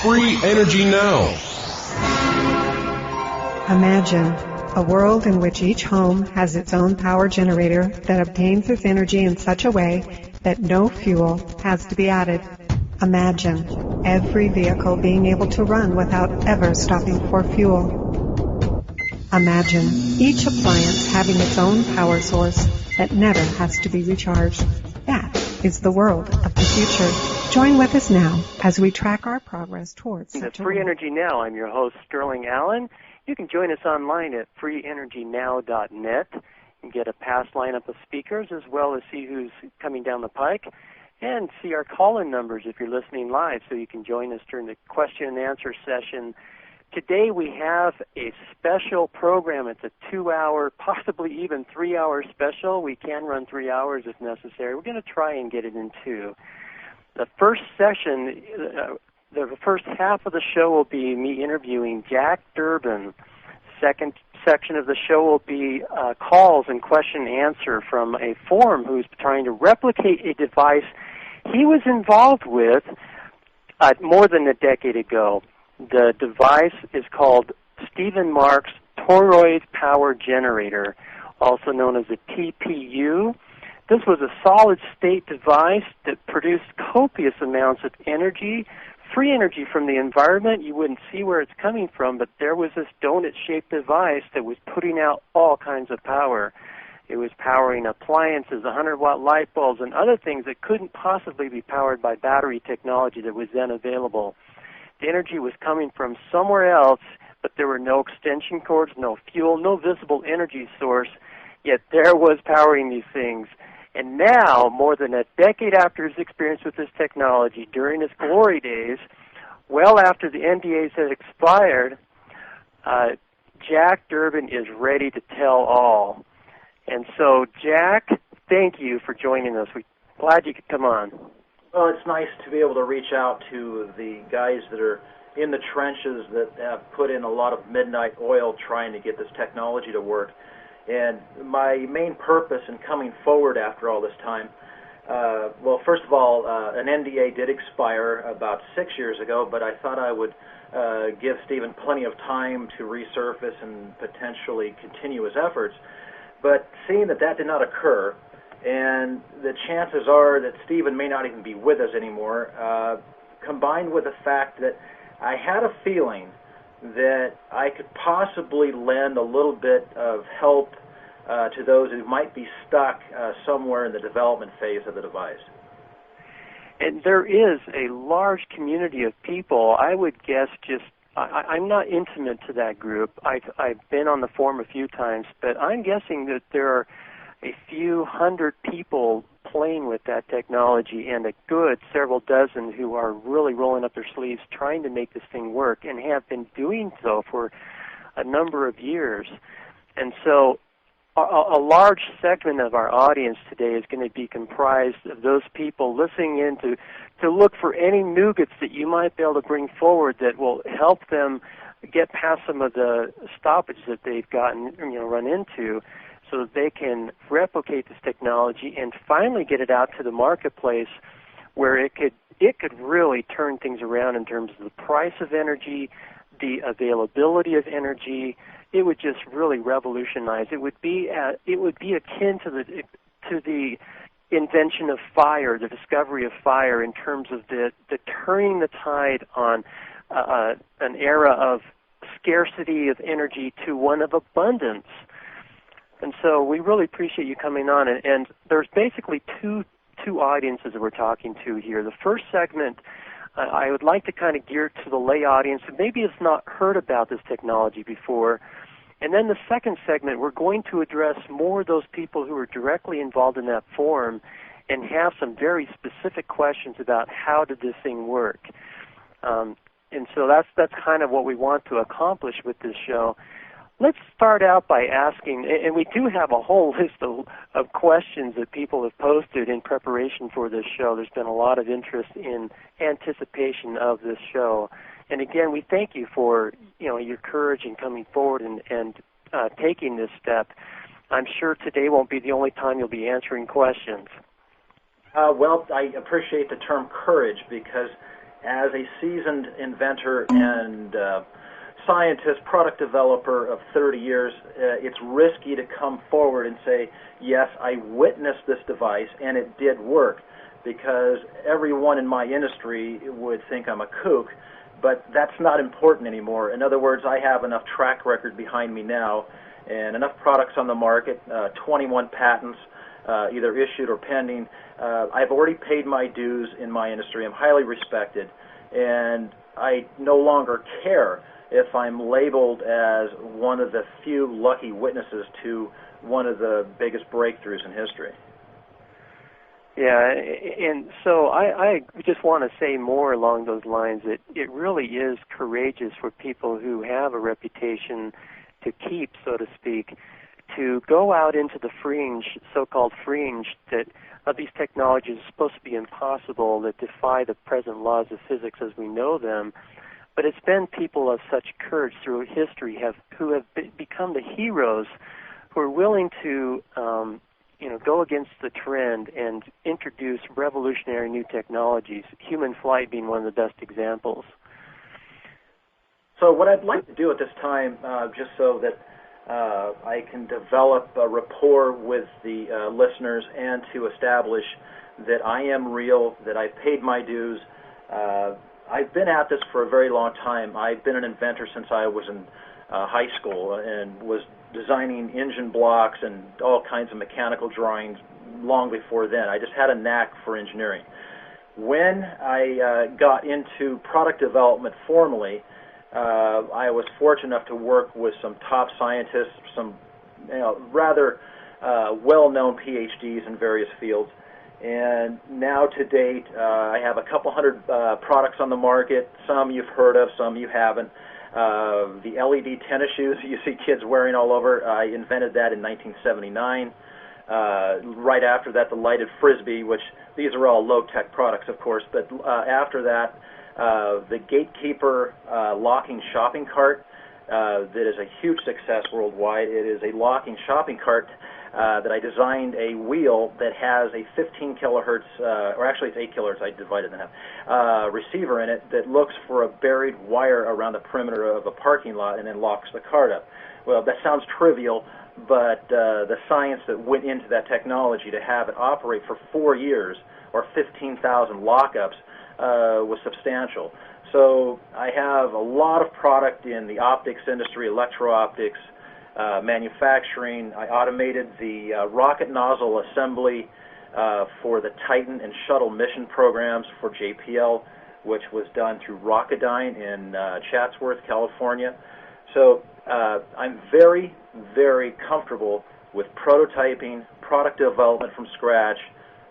Free energy now. Imagine a world in which each home has its own power generator that obtains its energy in such a way that no fuel has to be added. Imagine every vehicle being able to run without ever stopping for fuel. Imagine each appliance having its own power source that never has to be recharged. That is the world of the future. Join with us now as we track our progress towards such a Free world. Energy Now. I'm your host, Sterling Allen. You can join us online at freeenergynow.net and get a past lineup of speakers as well as see who's coming down the pike and see our call-in numbers if you're listening live so you can join us during the question and answer session. Today we have a special program. It's a 2-hour, possibly even 3-hour special. We can run 3 hours if necessary. We're going to try and get it in 2. The first session, the first half of the show will be me interviewing Jack Durbin. Second section of the show will be calls and question and answer from a forum who's trying to replicate a device he was involved with more than a decade ago. The device is called Stephen Mark's toroid power generator, also known as a TPU. This was a solid-state device that produced copious amounts of energy, free energy from the environment. You wouldn't see where it's coming from, but there was this donut-shaped device that was putting out all kinds of power. It was powering appliances, 100-watt light bulbs, and other things that couldn't possibly be powered by battery technology that was then available. The energy was coming from somewhere else, but there were no extension cords, no fuel, no visible energy source, yet there was powering these things. And now, more than a decade after his experience with this technology, during his glory days, well after the NDAs had expired, Jack Durbin is ready to tell all. And so, Jack, thank you for joining us. We're glad you could come on. Well, it's nice to be able to reach out to the guys that are in the trenches that have put in a lot of midnight oil trying to get this technology to work. And my main purpose in coming forward after all this time, well, first of all, an NDA did expire about 6 years ago, but I thought I would give Stephen plenty of time to resurface and potentially continue his efforts. But seeing that that did not occur, and the chances are that Stephen may not even be with us anymore, combined with the fact that I had a feeling that I could possibly lend a little bit of help to those who might be stuck somewhere in the development phase of the device. And there is a large community of people, I would guess I'm not intimate to that group. I've been on the forum a few times, but I'm guessing that there are a few hundred people playing with that technology and a good several dozen who are really rolling up their sleeves trying to make this thing work and have been doing so for a number of years. And so a large segment of our audience today is going to be comprised of those people listening in to look for any nougats that you might be able to bring forward that will help them get past some of the stoppages that they've run into, so that they can replicate this technology and finally get it out to the marketplace where it could really turn things around in terms of the price of energy, the availability of energy. It would just really revolutionize. It would be akin to the invention of fire, the discovery of fire, in terms of the turning the tide on an era of scarcity of energy to one of abundance. And so we really appreciate you coming on. And there's basically two audiences that we're talking to here. The first segment, I would like to kind of gear to the lay audience who maybe has not heard about this technology before. And then the second segment, we're going to address more of those people who are directly involved in that forum and have some very specific questions about how did this thing work. And so that's kind of what we want to accomplish with this show. Let's start out by asking, and we do have a whole list of questions that people have posted in preparation for this show. There's been a lot of interest in anticipation of this show. And again, we thank you for your courage in coming forward and taking this step. I'm sure today won't be the only time you'll be answering questions. Well, I appreciate the term courage because as a seasoned inventor and scientist, product developer of 30 years, it's risky to come forward and say, yes, I witnessed this device and it did work, because everyone in my industry would think I'm a kook, but that's not important anymore. In other words, I have enough track record behind me now and enough products on the market, 21 patents, either issued or pending. I've already paid my dues in my industry. I'm highly respected, and I no longer care if I'm labeled as one of the few lucky witnesses to one of the biggest breakthroughs in history. Yeah, and so I just want to say more along those lines, that it really is courageous for people who have a reputation to keep, so to speak, to go out into the fringe, so-called fringe, that of these technologies is supposed to be impossible, that defy the present laws of physics as we know them. But it's been people of such courage through history who have become the heroes, who are willing to go against the trend and introduce revolutionary new technologies, human flight being one of the best examples. So what I'd like to do at this time, just so that I can develop a rapport with the listeners and to establish that I am real, that I paid my dues. I've been at this for a very long time. I've been an inventor since I was in high school and was designing engine blocks and all kinds of mechanical drawings long before then. I just had a knack for engineering. When I got into product development formally, I was fortunate enough to work with some top scientists, some rather well-known PhDs in various fields. And now to date, I have a couple hundred products on the market. Some you've heard of, some you haven't. The LED tennis shoes you see kids wearing all over, I invented that in 1979. Right after that, the lighted Frisbee, which these are all low-tech products, of course. But after that, the Gatekeeper locking shopping cart that is a huge success worldwide. It is a locking shopping cart that I designed a wheel that has a 15 kilohertz, or actually it's 8 kilohertz, I divided it in half, receiver in it that looks for a buried wire around the perimeter of a parking lot and then locks the cart up. Well, that sounds trivial, but the science that went into that technology to have it operate for 4 years or 15,000 lockups was substantial. So I have a lot of product in the optics industry, electro-optics, manufacturing. I automated the rocket nozzle assembly for the Titan and Shuttle mission programs for JPL, which was done through Rocketdyne in Chatsworth, California. So I'm very, very comfortable with prototyping, product development from scratch,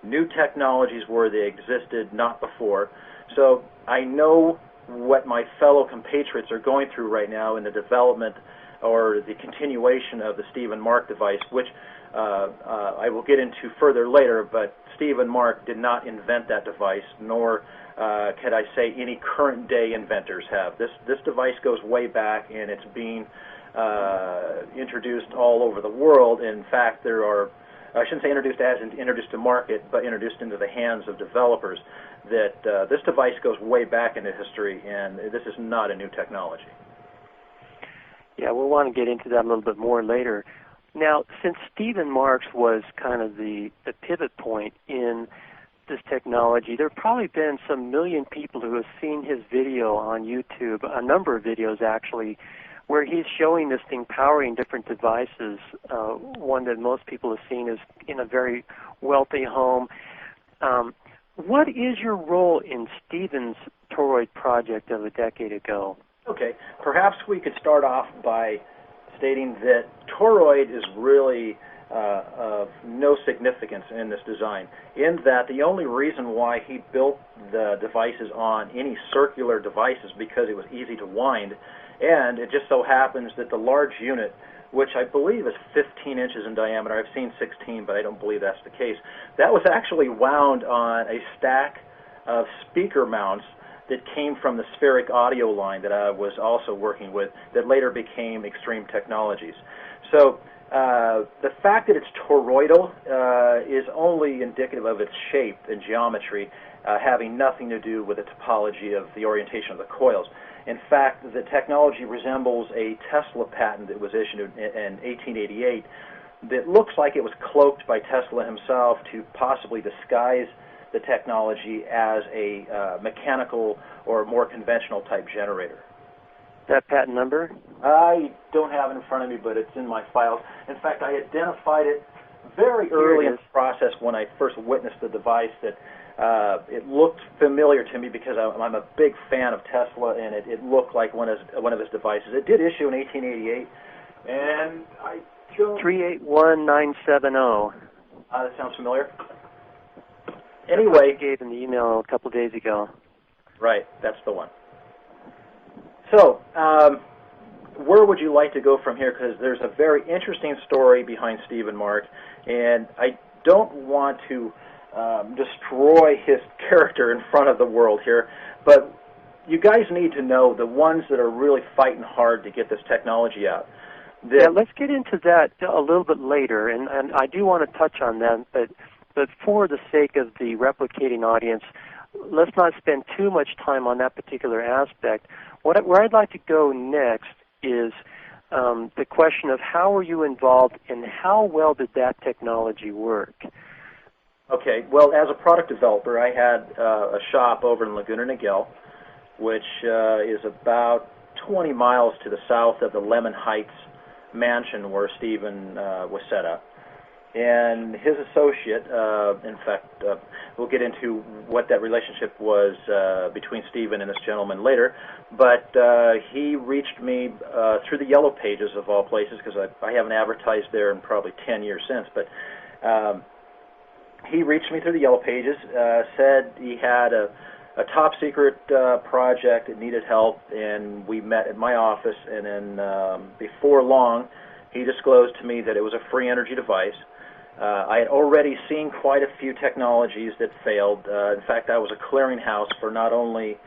new technologies where they existed not before. So I know what my fellow compatriots are going through right now in the development or the continuation of the Steve and Mark device, which I will get into further later, but Steve and Mark did not invent that device, nor can I say any current day inventors have. This device goes way back, and it's being introduced all over the world. In fact, there are, I shouldn't say introduced to market, but introduced into the hands of developers, that this device goes way back into history, and this is not a new technology. Yeah, we'll want to get into that a little bit more later. Now, since Stephen Marks was kind of the pivot point in this technology, there have probably been some million people who have seen his video on YouTube, a number of videos actually, where he's showing this thing powering different devices. One that most people have seen is in a very wealthy home. What is your role in Stephen's toroid project of a decade ago? Okay, perhaps we could start off by stating that toroid is really of no significance in this design, in that the only reason why he built the devices on any circular device is because it was easy to wind, and it just so happens that the large unit, which I believe is 15 inches in diameter, I've seen 16, but I don't believe that's the case, that was actually wound on a stack of speaker mounts that came from the spheric audio line that I was also working with that later became Extreme Technologies. So The fact that it's toroidal is only indicative of its shape and geometry, having nothing to do with the topology of the orientation of the coils. In fact, the technology resembles a Tesla patent that was issued in 1888 that looks like it was cloaked by Tesla himself to possibly disguise the technology as a mechanical or more conventional type generator. That patent number? I don't have it in front of me, but it's in my files. In fact, I identified it very early in the process when I first witnessed the device that it looked familiar to me because I'm a big fan of Tesla, and it looked like one of his devices. It did issue in 1888, and I don't... 381970. That sounds familiar. Anyway, you gave in the email a couple of days ago. Right, that's the one. So, where would you like to go from here? Because there's a very interesting story behind Steve and Mark, and I don't want to destroy his character in front of the world here, but you guys need to know the ones that are really fighting hard to get this technology out. Yeah, let's get into that a little bit later, and I do want to touch on that, but for the sake of the replicating audience, let's not spend too much time on that particular aspect. Where I'd like to go next is the question of how were you involved and how well did that technology work? Okay, well, as a product developer, I had a shop over in Laguna Niguel, which is about 20 miles to the south of the Lemon Heights mansion where Stephen was set up. And his associate, in fact, we'll get into what that relationship was between Stephen and this gentleman later, but he reached me through the Yellow Pages of all places, because I haven't advertised there in probably 10 years since, but he reached me through the Yellow Pages, said he had a top secret project that needed help, and we met at my office, and then before long he disclosed to me that it was a free energy device. I had already seen quite a few technologies that failed. In fact, I was a clearinghouse for not only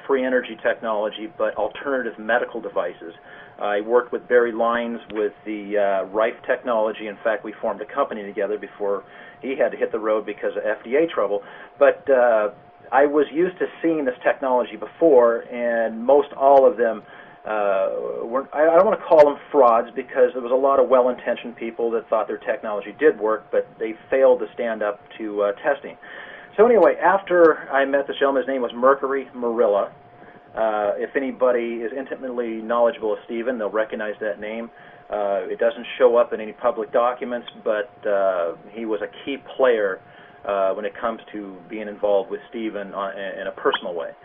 free energy technology, but alternative medical devices. I worked with Barry Lines with the Rife technology. In fact, we formed a company together before he had to hit the road because of FDA trouble. But I was used to seeing this technology before, and most all of them I don't want to call them frauds, because there was a lot of well-intentioned people that thought their technology did work, but they failed to stand up to testing. So anyway, after I met this gentleman, his name was Mercury Marilla. If anybody is intimately knowledgeable of Stephen, they'll recognize that name. It doesn't show up in any public documents, but he was a key player when it comes to being involved with Stephen in a personal way.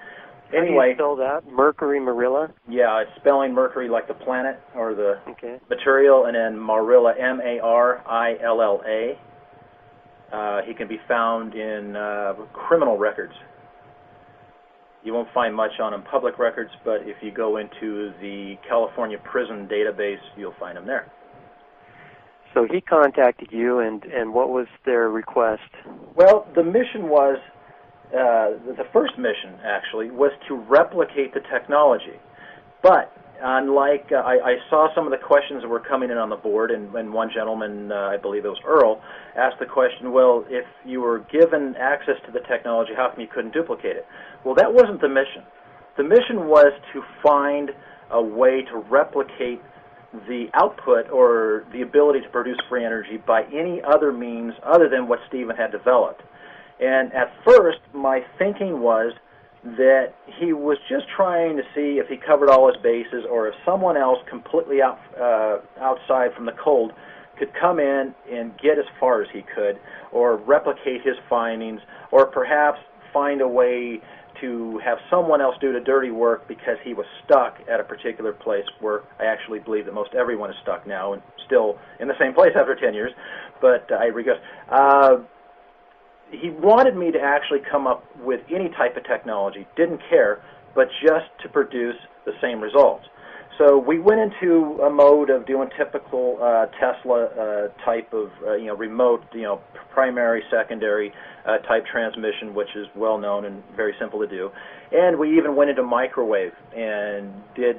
Anyway, how do you spell that? Mercury Marilla? Yeah, it's spelling Mercury like the planet or the material, and then Marilla, M-A-R-I-L-L-A. He can be found in criminal records. You won't find much on him public records, but if you go into the California prison database, you'll find him there. So he contacted you, and what was their request? Well, the mission was... the first mission, actually, was to replicate the technology. But unlike, I saw some of the questions that were coming in on the board, and one gentleman, I believe it was Earl, asked the question, well, if you were given access to the technology, how come you couldn't duplicate it? Well, that wasn't the mission. The mission was to find a way to replicate the output or the ability to produce free energy by any other means other than what Stephen had developed. And at first, my thinking was that he was just trying to see if he covered all his bases, or if someone else completely outside from the cold could come in and get as far as he could, or replicate his findings, or perhaps find a way to have someone else do the dirty work because he was stuck at a particular place where I actually believe that most everyone is stuck now and still in the same place after 10 years. But I regress. He wanted me to actually come up with any type of technology, didn't care, but just to produce the same results. So we went into a mode of doing typical Tesla type of remote, primary, secondary type transmission, which is well known and very simple to do. And we even went into microwave and did